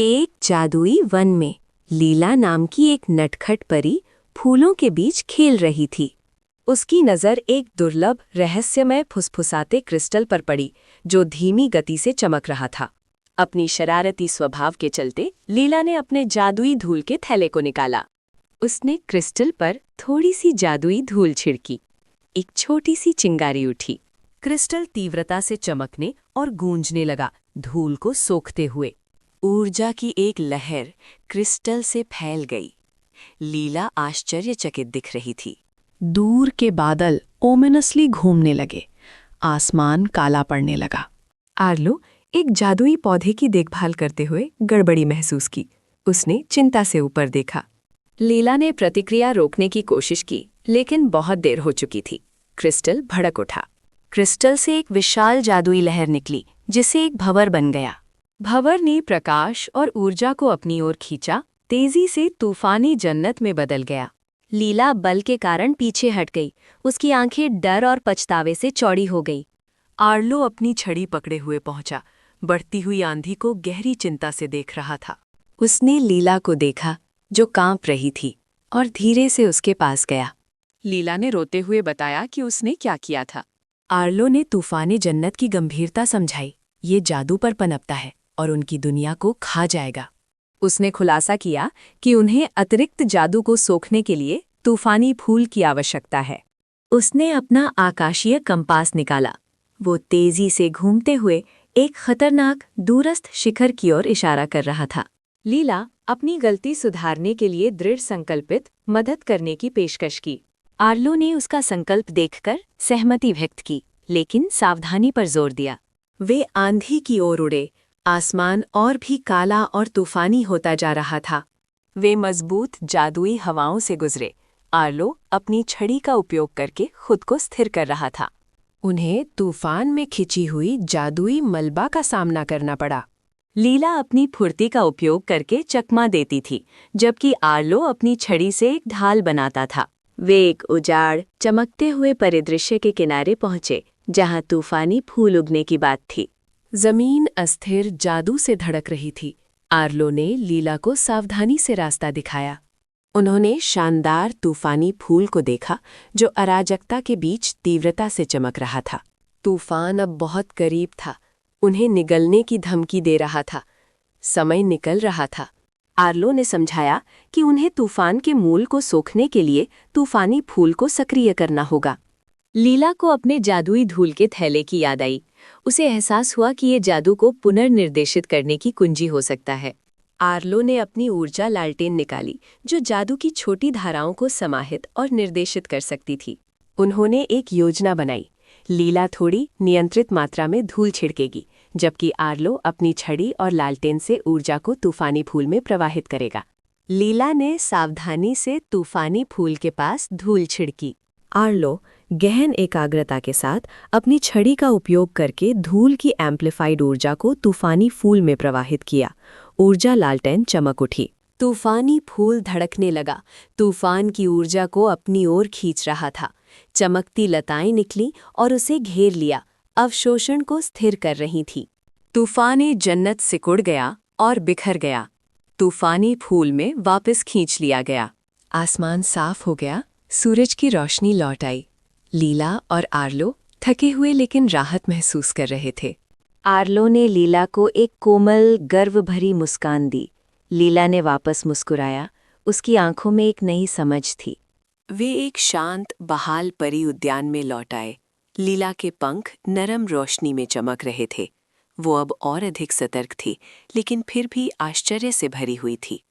एक जादुई वन में लीला नाम की एक नटखट परी फूलों के बीच खेल रही थी। उसकी नज़र एक दुर्लभ रहस्यमय फुसफुसाते क्रिस्टल पर पड़ी जो धीमी गति से चमक रहा था। अपनी शरारती स्वभाव के चलते लीला ने अपने जादुई धूल के थैले को निकाला। उसने क्रिस्टल पर थोड़ी सी जादुई धूल छिड़की। एक छोटी सी चिंगारी उठी। क्रिस्टल तीव्रता से चमकने और गूंजने लगा, धूल को सोखते हुए। ऊर्जा की एक लहर क्रिस्टल से फैल गई। लीला आश्चर्यचकित दिख रही थी। दूर के बादल ओमिनसली घूमने लगे, आसमान काला पड़ने लगा। आर्लो एक जादुई पौधे की देखभाल करते हुए गड़बड़ी महसूस की। उसने चिंता से ऊपर देखा। लीला ने प्रतिक्रिया रोकने की कोशिश की, लेकिन बहुत देर हो चुकी थी। क्रिस्टल भड़क उठा। क्रिस्टल से एक विशाल जादुई लहर निकली, जिसे एक भंवर बन गया। भंवर ने प्रकाश और ऊर्जा को अपनी ओर खींचा, तेजी से तूफानी जन्नत में बदल गया। लीला बल के कारण पीछे हट गई। उसकी आंखें डर और पछतावे से चौड़ी हो गई। आर्लो अपनी छड़ी पकड़े हुए पहुंचा, बढ़ती हुई आंधी को गहरी चिंता से देख रहा था। उसने लीला को देखा, जो कांप रही थी, और धीरे से उसके पास गया। लीला ने रोते हुए बताया कि उसने क्या किया था। आर्लो ने तूफानी जन्नत की गंभीरता समझाई। ये जादू पर पनपता है और उनकी दुनिया को खा जाएगा। उसने खुलासा किया कि उन्हें अतिरिक्त जादू को सोखने के लिए तूफानी फूल की आवश्यकता है। उसने अपना आकाशीय कंपास निकाला। वो तेजी से घूमते हुए एक खतरनाक दूरस्थ शिखर की ओर इशारा कर रहा था। लीला अपनी गलती सुधारने के लिए दृढ़ संकल्पित मदद करने की पेशकश की। आर्लो ने उसका संकल्प देखकर सहमति व्यक्त की, लेकिन सावधानी पर जोर दिया। वे आंधी की ओर उड़े। आसमान और भी काला और तूफानी होता जा रहा था। वे मजबूत जादुई हवाओं से गुजरे। आर्लो अपनी छड़ी का उपयोग करके खुद को स्थिर कर रहा था। उन्हें तूफान में खिंची हुई जादुई मलबा का सामना करना पड़ा। लीला अपनी फुर्ती का उपयोग करके चकमा देती थी, जबकि आर्लो अपनी छड़ी से एक ढाल बनाता था। वे एक उजाड़, चमकते हुए परिदृश्य के किनारे पहुंचे, जहां तूफानी फूल उगने की बात थी। जमीन अस्थिर जादू से धड़क रही थी। आर्लो ने लीला को सावधानी से रास्ता दिखाया। उन्होंने शानदार तूफानी फूल को देखा, जो अराजकता के बीच तीव्रता से चमक रहा था। तूफान अब बहुत करीब था, उन्हें निगलने की धमकी दे रहा था। समय निकल रहा था। आर्लो ने समझाया कि उन्हें तूफान के मूल को सोखने के लिए तूफानी फूल को सक्रिय करना होगा। लीला को अपने जादुई धूल के थैले की याद आई। उसे एहसास हुआ कि ये जादू को पुनर्निर्देशित करने की कुंजी हो सकता है। आर्लो ने अपनी ऊर्जा लालटेन निकाली, जो जादू की छोटी धाराओं को समाहित और निर्देशित कर सकती थी। उन्होंने एक योजना बनाई। लीला थोड़ी नियंत्रित मात्रा में धूल छिड़केगी, जबकि आर्लो अपनी छड़ी और लालटेन से ऊर्जा को तूफानी फूल में प्रवाहित करेगा। लीला ने सावधानी से तूफानी फूल के पास धूल छिड़की। आर्लो गहन एकाग्रता के साथ अपनी छड़ी का उपयोग करके धूल की एम्प्लीफाइड ऊर्जा को तूफानी फूल में प्रवाहित किया। ऊर्जा लालटेन चमक उठी। तूफानी फूल धड़कने लगा, तूफान की ऊर्जा को अपनी ओर खींच रहा था। चमकती लताएं निकली और उसे घेर लिया, अवशोषण को स्थिर कर रही थी। तूफानी जन्नत सिकुड़ गया और बिखर गया। तूफानी फूल में वापस खींच लिया गया। आसमान साफ हो गया, सूरज की रोशनी लौट आई। लीला और आर्लो थके हुए लेकिन राहत महसूस कर रहे थे। आर्लो ने लीला को एक कोमल, गर्व भरी मुस्कान दी। लीला ने वापस मुस्कुराया। उसकी आंखों में एक नई समझ थी। वे एक शांत, बहाल परी उद्यान में लौट आए। लीला के पंख नरम रोशनी में चमक रहे थे। वो अब और अधिक सतर्क थी, लेकिन फिर भी आश्चर्य से भरी हुई थी।